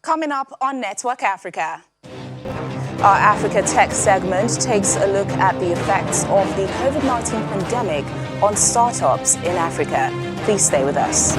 Coming up on Network Africa. Our Africa Tech segment takes a look at the effects of the COVID-19 pandemic on startups in Africa. Please stay with us.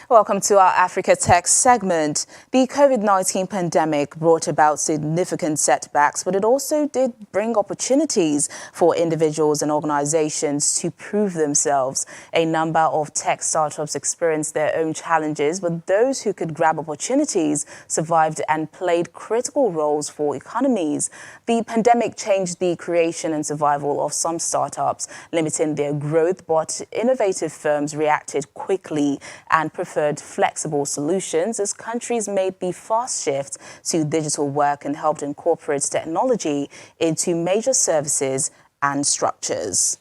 Welcome to our Africa Tech segment. The COVID-19 pandemic brought about significant setbacks, but it also did bring opportunities for individuals and organizations to prove themselves. A number of tech startups experienced their own challenges, but those who could grab opportunities survived and played critical roles for economies. The pandemic changed the creation and survival of some startups, limiting their growth, but innovative firms reacted quickly and preferred flexible solutions as countries made the fast shift to digital work and helped incorporate technology into major services and structures.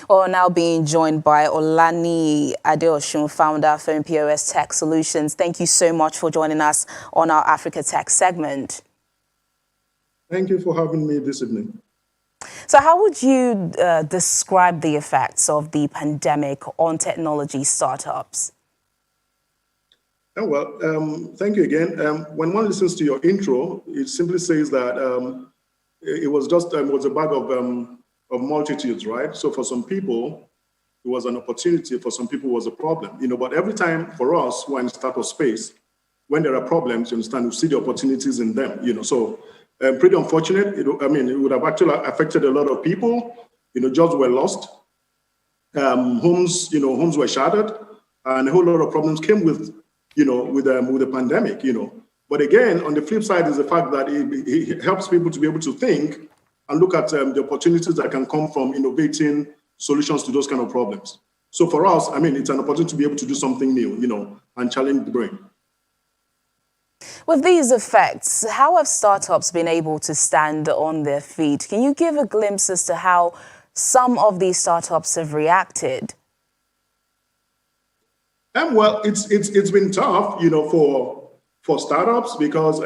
Well, now being joined by Olaniyi Adeosun, founder of Phone POS Tech Solutions. Thank you so much for joining us on our Africa Tech segment. Thank you for having me this evening. So how would you describe the effects of the pandemic on technology startups? Oh, well, thank you again. When one listens to your intro, it simply says that it was a bag of multitudes, right? So for some people, it was an opportunity. For some people, it was a problem. But every time for us, who are in startup space, when there are problems, you understand, we see the opportunities in them. So. Pretty unfortunate. It would have actually affected a lot of people. Jobs were lost, homes were shattered, and a whole lot of problems came with the pandemic. But again, on the flip side is the fact that it helps people to be able to think and look at the opportunities that can come from innovating solutions to those kind of problems. So for us, it's an opportunity to be able to do something new, and challenge the brain. With these effects, how have startups been able to stand on their feet? Can you give a glimpse as to how some of these startups have reacted? Well, it's been tough, for startups because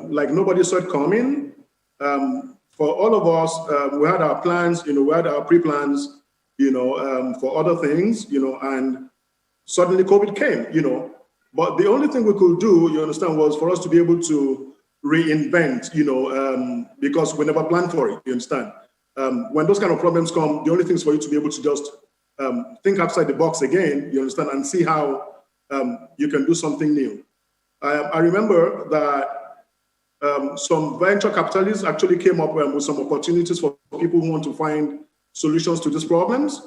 like nobody saw it coming. For all of us, we had our plans, we had our pre-plans, for other things, and suddenly COVID came, But the only thing we could do, you understand, was for us to be able to reinvent, because we never planned for it, you understand. When those kind of problems come, the only thing is for you to be able to just think outside the box again, you understand, and see how you can do something new. I remember that some venture capitalists actually came up with some opportunities for people who want to find solutions to these problems.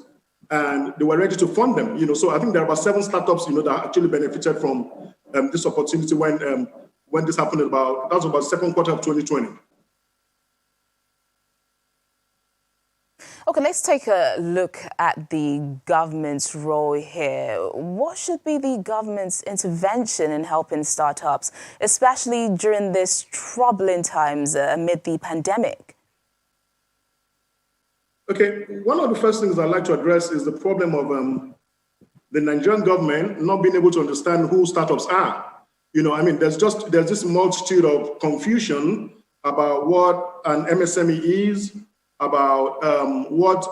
And they were ready to fund them, So I think there were 7 startups, that actually benefited from this opportunity when this happened. That was about second quarter of 2020. Okay, let's take a look at the government's role here. What should be the government's intervention in helping startups, especially during these troubling times amid the pandemic? Okay, one of the first things I'd like to address is the problem of the Nigerian government not being able to understand who startups are. There's this multitude of confusion about what an MSME is, about what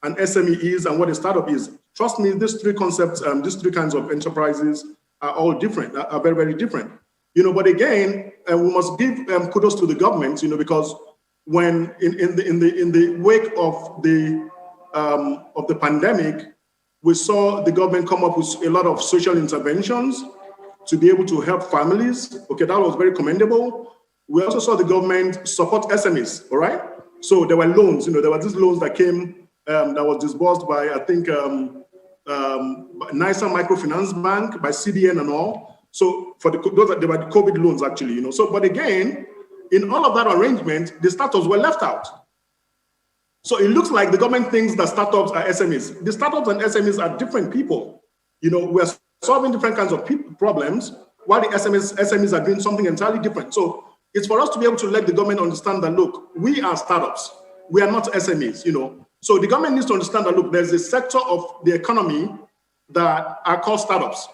an SME is, and what a startup is. Trust me, these 3 concepts, these 3 kinds of enterprises are all different, are very, very different. But again, we must give kudos to the government, because when in the wake of the pandemic, we saw the government come up with a lot of social interventions to be able to help families. Okay, that was very commendable. We also saw the government support SMEs, all right? So there were loans, there were these loans that came, that was disbursed by, I think, NISA Microfinance Bank, by CBN and all. So for they were the COVID loans actually, So, but again, in all of that arrangement, the startups were left out. So it looks like the government thinks that startups are SMEs. The startups and SMEs are different people. We're solving different kinds of problems, while the SMEs are doing something entirely different. So it's for us to be able to let the government understand that, look, we are startups. We are not SMEs, So the government needs to understand that, look, there's a sector of the economy that are called startups.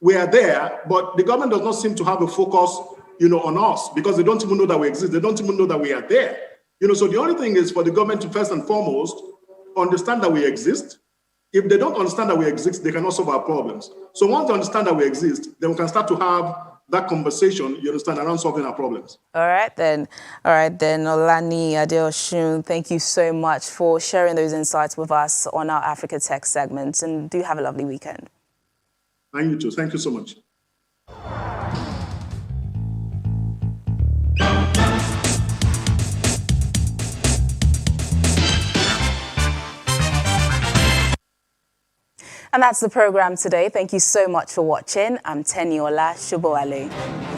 we are there, but the government does not seem to have a focus, on us because they don't even know that we exist. They don't even know that we are there. So the only thing is for the government to first and foremost understand that we exist. If they don't understand that we exist, they cannot solve our problems. So once they understand that we exist, then we can start to have that conversation, around solving our problems. All right, then. Olaniyi, Adeosun, thank you so much for sharing those insights with us on our Africa Tech segment, and do have a lovely weekend. And you too. Thank you so much. And that's the program today. Thank you so much for watching. I'm Teniola Shuboale.